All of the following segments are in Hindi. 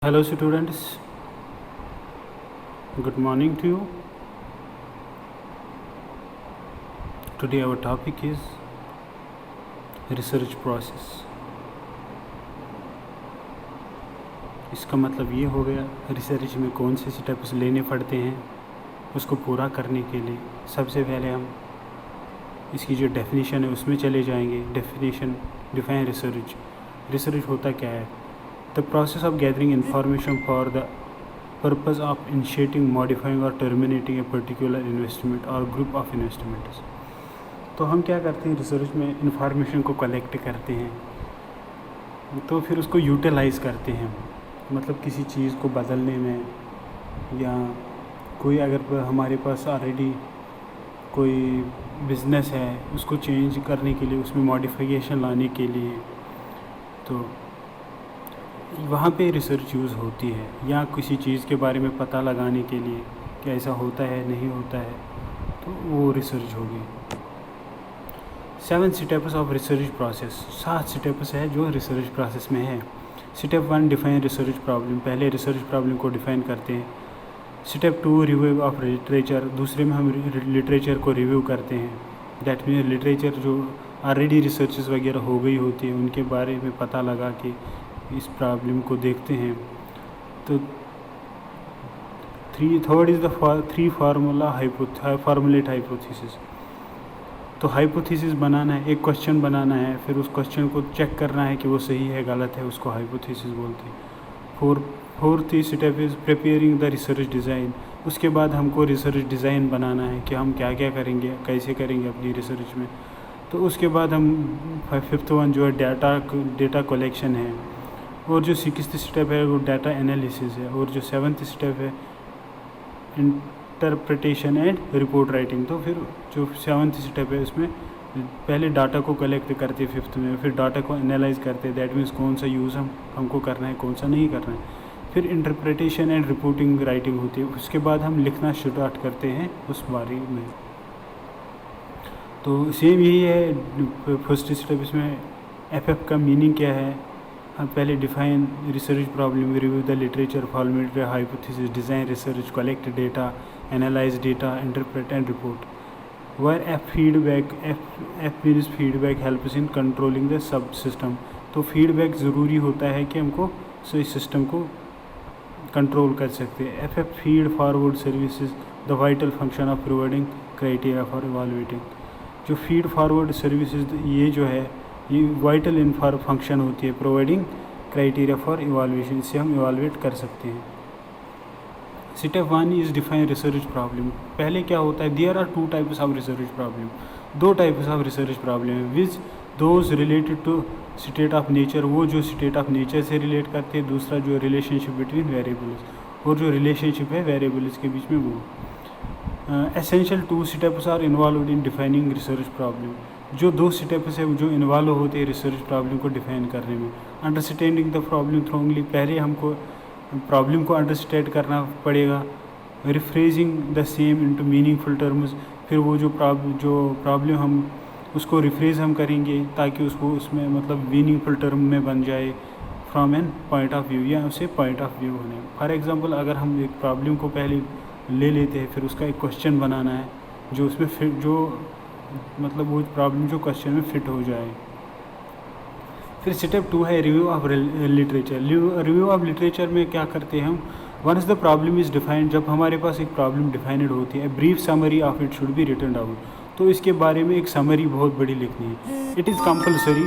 Hello students, good morning to you. Today our topic is research process. इसका मतलब ये हो गया रिसर्च में कौन से स्टेप्स लेने पड़ते हैं उसको पूरा करने के लिए। सबसे पहले हम इसकी जो डेफिनेशन है उसमें चले जाएंगे। Define research. रिसर्च होता क्या है? The process of gathering information for the purpose of initiating, modifying और टर्मिनेटिंग ए पर्टिकुलर इन्वेस्टमेंट और ग्रुप ऑफ इन्वेस्टमेंट्स। तो हम क्या करते हैं रिसर्च में? इंफॉर्मेशन को कलेक्ट करते हैं, तो फिर उसको यूटिलाइज़ करते हैं। मतलब किसी चीज़ को बदलने में, या कोई अगर हमारे पास ऑलरेडी कोई बिज़नेस है उसको चेंज करने के लिए, उसमें मॉडिफिकेशन लाने के लिए, तो वहाँ पे रिसर्च यूज़ होती है। या किसी चीज़ के बारे में पता लगाने के लिए कि ऐसा होता है नहीं होता है, तो वो रिसर्च होगी। 7 steps of research process. 7 steps है जो रिसर्च प्रोसेस में है। Step 1 define research problem. पहले रिसर्च प्रॉब्लम को डिफाइन करते हैं। Step 2 review of literature. दूसरे में हम लिटरेचर को रिव्यू करते हैं। दैट मीन्स लिटरेचर जो ऑलरेडी रिसर्चेस वगैरह हो गई होती है उनके बारे में पता लगा के इस प्रॉब्लम को देखते हैं। तो third is the formulate hypothesis. तो हाइपोथेसिस बनाना है, एक क्वेश्चन बनाना है, फिर उस क्वेश्चन को चेक करना है कि वो सही है गलत है, उसको हाइपोथेसिस बोलते हैं। Fourth step is preparing the research design. उसके बाद हमको रिसर्च डिज़ाइन बनाना है कि हम क्या क्या करेंगे, कैसे करेंगे अपनी रिसर्च में। तो उसके बाद हम फिफ्थ वन जो है डेटा कलेक्शन है, और जो 6th स्टेप है वो डाटा एनालिसिस है, और जो 7th स्टेप है इंटरप्रिटेशन एंड रिपोर्ट राइटिंग। तो फिर जो 7th स्टेप है उसमें पहले डाटा को कलेक्ट करते हैं 5th में, फिर डाटा को एनालाइज करते हैं। दैट मीन्स कौन सा यूज़ हमको करना है, कौन सा नहीं करना है। फिर इंटरप्रिटेशन एंड रिपोर्टिंग राइटिंग होती है। उसके बाद हम लिखना स्टार्ट करते हैं उस बारे में। तो सेम यही है फर्स्ट स्टेप। इसमें FF का मीनिंग क्या है? हम पहले define research problem, review the literature, formulate hypothesis, design research, collect data, analyse data, interpret and report. Wire F means feedback helps in controlling the sub system. तो फीडबैक ज़रूरी होता है कि हमको इस सिस्टम को कंट्रोल कर सकते हैं। FF feed forward services, the vital function of providing criteria for evaluating. जो फीड फॉरवर्ड सर्विसेज ये जो है ये वाइटल फंक्शन होती है, प्रोवाइडिंग क्राइटेरिया फॉर इवालुएशन। इससे हम इवालुएट कर सकते हैं। Step 1 is define research problem. पहले क्या होता है? There are 2 types of research problem. 2 types of research problem है। Which those related to state of nature, वो जो स्टेट ऑफ नेचर से रिलेट करते हैं। दूसरा जो रिलेशनशिप बिटवीन वेरिएबल्स, और जो रिलेशनशिप है वेरिएबल्स के बीच में वो। Essential 2 steps are involve in defining research problem. जो 2 स्टेप्स है जो इन्वॉल्व होते हैं रिसर्च प्रॉब्लम को डिफाइन करने में। अंडरस्टैंडिंग द प्रॉब्लम थ्रोंगली, पहले हमको प्रॉब्लम को अंडरस्टैंड करना पड़ेगा। Rephrasing the same into meaningful terms, फिर वो जो प्रॉब्लम हम उसको रिफ्रेज हम करेंगे ताकि उसको उसमें मतलब मीनिंगफुल टर्म में बन जाए from an point of view, या उसे पॉइंट ऑफ व्यू होने। फॉर एग्जांपल अगर हम एक प्रॉब्लम को पहले ले लेते हैं, फिर उसका एक क्वेश्चन बनाना है जो उसमें फिट, जो मतलब वो प्रॉब्लम जो क्वेश्चन में फिट हो जाए। फिर स्टेप 2 है review of literature. Review of literature में क्या करते हैं हम? Once the problem is defined, जब हमारे पास एक प्रॉब्लम डिफाइंड होती है, brief summary of it should be written down. तो इसके बारे में एक समरी बहुत बड़ी लिखनी है। इट इज़ कंपलसरी,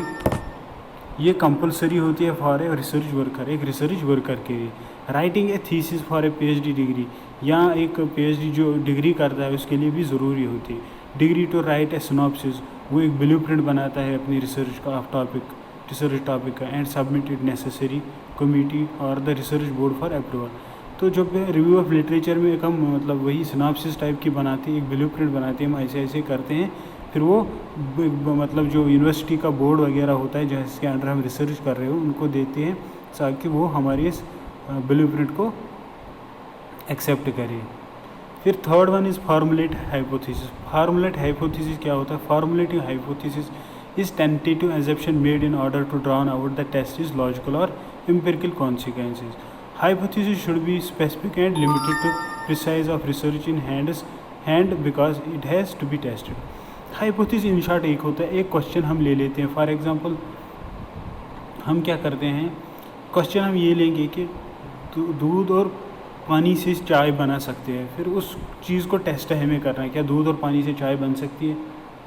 ये कंपलसरी होती है फॉर ए रिसर्च वर्कर, एक रिसर्च वर्कर के लिए। Writing a thesis for a PhD degree, या एक PhD जो डिग्री करता है उसके लिए भी ज़रूरी होती है। Degree to write a synopsis, वो एक ब्लूप्रिंट बनाता है अपनी रिसर्च टॉपिक का, एंड सबमिटेड नेसेसरी कमिटी और the research board for approval. तो जब रिव्यू ऑफ लिटरेचर में एक हम मतलब वही सिनॉप्सिस टाइप की बनाती है, एक ब्लूप्रिंट बनाती है, हम ऐसे ऐसे करते हैं। फिर वो मतलब जो यूनिवर्सिटी का बोर्ड वगैरह होता है जिसके अंडर हम रिसर्च कर रहे हो उनको देते हैं ताकि वो हमारी इस ब्लूप्रिंट को एक्सेप्ट करें। फिर third one is formulate hypothesis. Formulate hypothesis क्या होता है? Formulating hypothesis is tentative assumption made in order to drawn out the test is logical और empirical consequences. Hypothesis should be specific and limited to precise of research in hand because it has to be tested. Hypothesis in short एक होता है, एक क्वेश्चन हम ले लेते हैं। फॉर एग्जांपल हम क्या करते हैं, क्वेश्चन हम ये लेंगे कि दूध और पानी से चाय बना सकते हैं, फिर उस चीज़ को टेस्ट हमें करना है, क्या दूध और पानी से चाय बन सकती है?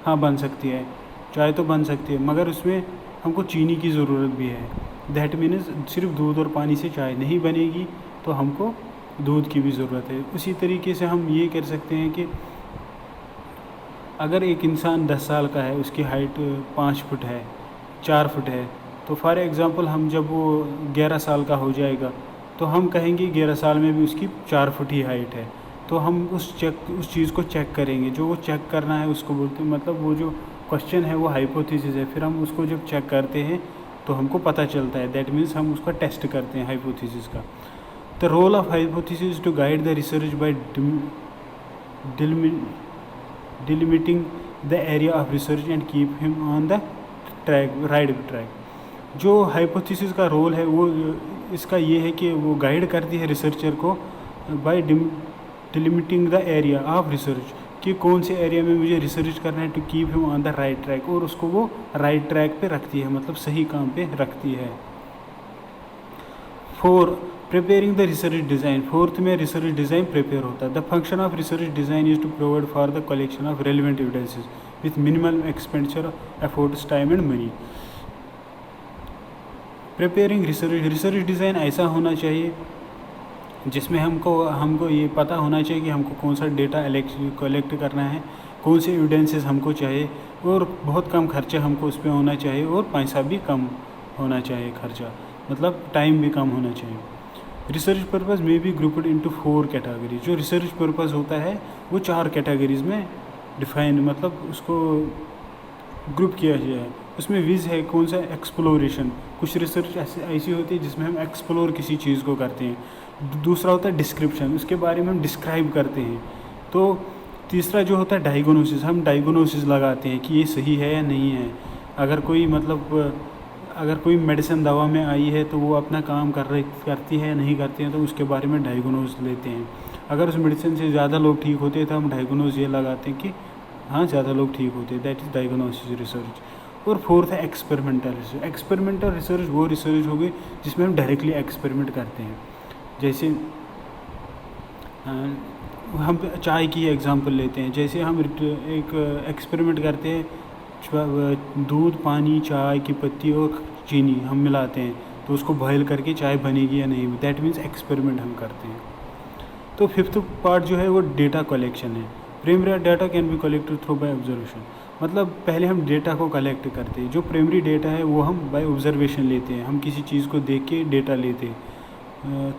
हाँ बन सकती है, चाय तो बन सकती है, मगर उसमें हमको चीनी की ज़रूरत भी है। दैट मीन्स सिर्फ दूध और पानी से चाय नहीं बनेगी, तो हमको दूध की भी ज़रूरत है। उसी तरीके से हम ये कर सकते हैं कि अगर एक इंसान 10 साल का है, उसकी हाइट 5 फुट है, 4 फुट है, तो फॉर एग्ज़ाम्पल हम जब वो 11 साल का हो जाएगा तो हम कहेंगे 11 साल में भी उसकी 4 फुट ही हाइट है। तो हम उस चीज़ को चेक करेंगे, जो वो चेक करना है उसको बोलते हैं, मतलब वो जो क्वेश्चन है वो हाइपोथेसिस है। फिर हम उसको जब चेक करते हैं तो हमको पता चलता है, दैट मीन्स हम उसका टेस्ट करते हैं हाइपोथेसिस का। The role of hypothesis to guide the research by delimiting the area of research and keep him on the right track. जो हाइपोथेसिस का रोल है वो इसका ये है कि वो गाइड करती है रिसर्चर को by delimiting the area of research, कि कौन से एरिया में मुझे रिसर्च करना है, to keep him on the right track, और उसको वो राइट ट्रैक पे रखती है, मतलब सही काम पे रखती है। 4 preparing the research design. Fourth में रिसर्च डिज़ाइन प्रिपेयर होता है। The function of research design is to provide for the collection of relevant evidences with minimal expenditure efforts time and money. Preparing research design ऐसा होना चाहिए जिसमें हमको ये पता होना चाहिए कि हमको कौन सा डेटा कलेक्ट करना है, कौन से एविडेंसेस हमको चाहिए, और बहुत कम खर्चा हमको उस पर होना चाहिए, और पैसा भी कम होना चाहिए खर्चा, मतलब टाइम भी कम होना चाहिए। रिसर्च पर्पज़ में भी ग्रुप्ड इनटू 4 कैटेगरी। जो रिसर्च पर्पज़ होता है वो 4 कैटेगरीज में डिफाइन, मतलब उसको ग्रुप किया गया है। उसमें विज है कौन सा, एक्सप्लोरेशन। कुछ रिसर्च ऐसी होती है जिसमें हम एक्सप्लोर किसी चीज़ को करते हैं। दूसरा होता है डिस्क्रिप्शन, उसके बारे में हम डिस्क्राइब करते हैं। तो तीसरा जो होता है डायग्नोसिस, हम डायग्नोसिस लगाते हैं कि ये सही है या नहीं है। अगर कोई मेडिसिन दवा में आई है तो वो अपना काम करती है या नहीं करती है, तो उसके बारे में डायग्नोज लेते हैं। अगर उस मेडिसिन से ज़्यादा लोग ठीक होते हैं तो हम डायग्नोज ये लगाते हैं कि हाँ ज़्यादा लोग ठीक होते हैं, दैट इज़ डायग्नोसिस रिसर्च। और फोर्थ है एक्सपेरिमेंटल रिसर्च। एक्सपेरिमेंटल रिसर्च वो रिसर्च हो गई जिसमें हम डायरेक्टली एक्सपेरिमेंट करते हैं। जैसे हम चाय की एग्जांपल लेते हैं, जैसे हम एक एक्सपेरिमेंट करते हैं, दूध, पानी, चाय की पत्ती और चीनी हम मिलाते हैं, तो उसको बॉयल करके चाय बनेगी या नहीं, दैट मीन्स एक्सपेरिमेंट हम करते हैं। तो फिफ्थ पार्ट जो है वो डेटा कलेक्शन है। Primary data can be collected through by observation, मतलब पहले हम डेटा को कलेक्ट करते हैं। जो प्राइमरी डेटा है वो हम बाय ऑब्जर्वेशन लेते हैं, हम किसी चीज़ को देख के डेटा लेते हैं।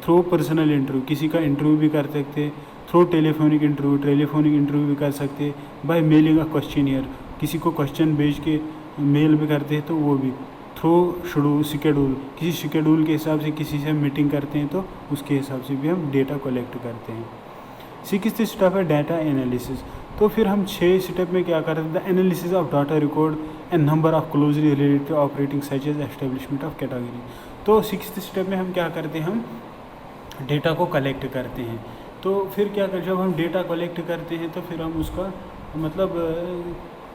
थ्रू पर्सनल इंटरव्यू, किसी का इंटरव्यू भी कर सकते हैं। थ्रू टेलीफोनिक इंटरव्यू भी कर सकते हैं। बाय मेलिंग अ क्वेश्चनियर, किसी को क्वेश्चन भेज के मेल भी करते हैं तो वो भी। थ्रू शेड्यूल, किसी शेड्यूल के हिसाब से किसी से मीटिंग करते हैं तो उसके हिसाब से भी हम डेटा कलेक्ट करते हैं। 6th स्टेप है डाटा एनालिसिस। तो फिर हम 6 स्टेप में क्या करते हैं, the analysis of data record and number of closely related operating such as establishment of category. तो 6th स्टेप में हम क्या करते हैं, हम डेटा को कलेक्ट करते हैं। तो फिर क्या कर, जब हम डेटा कलेक्ट करते हैं तो फिर हम उसका मतलब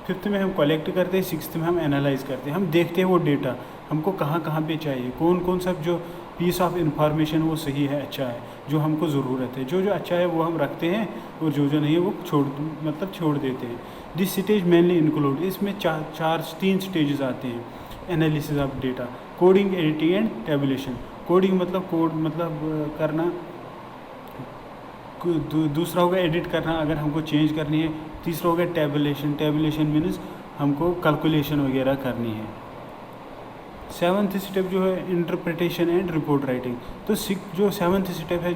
5th में हम कलेक्ट करते हैं, 6th में हम एनालाइज करते हैं। हम देखते हैं वो डेटा हमको कहाँ कहाँ पे चाहिए, कौन कौन सा जो पीस ऑफ इंफॉर्मेशन वो सही है, अच्छा है, जो हमको ज़रूरत है। जो अच्छा है वो हम रखते हैं, और जो नहीं है वो छोड़ देते हैं। दिस स्टेज मेनली इंक्लूड, इसमें 3 स्टेजेस आते हैं analysis of data: coding, editing and tabulation. Coding मतलब करना, दूसरा होगा एडिट करना अगर हमको चेंज करनी है। तीसरा होगा टेबुलेशन मीन्स हमको कैलकुलेशन वगैरह करनी है। 7th स्टेप जो है इंटरप्रिटेशन एंड रिपोर्ट राइटिंग। तो जो 7th स्टेप है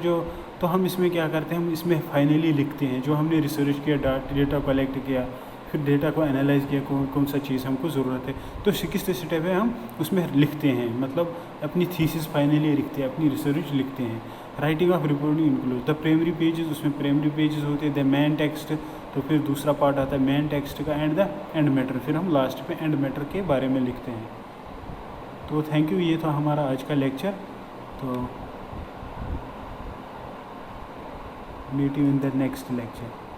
तो हम इसमें क्या करते हैं, हम इसमें फाइनली लिखते हैं जो हमने रिसर्च किया, डेटा कलेक्ट किया, फिर डेटा को एनालाइज किया, कौन सा चीज़ हमको ज़रूरत है। तो 6th स्टेप है हम उसमें लिखते हैं, मतलब अपनी थीसिस फाइनली लिखते हैं, अपनी रिसर्च लिखते हैं। Writing of reporting include the primary pages, उसमें प्राइमरी पेजेस होते हैं, द मेन टेक्स्ट, तो फिर दूसरा पार्ट आता है मेन टेक्स्ट का, एंड द एंड मैटर, फिर हम लास्ट पे एंड मैटर के बारे में लिखते हैं। तो थैंक यू, ये था हमारा आज का लेक्चर। तो meet you in the next lecture.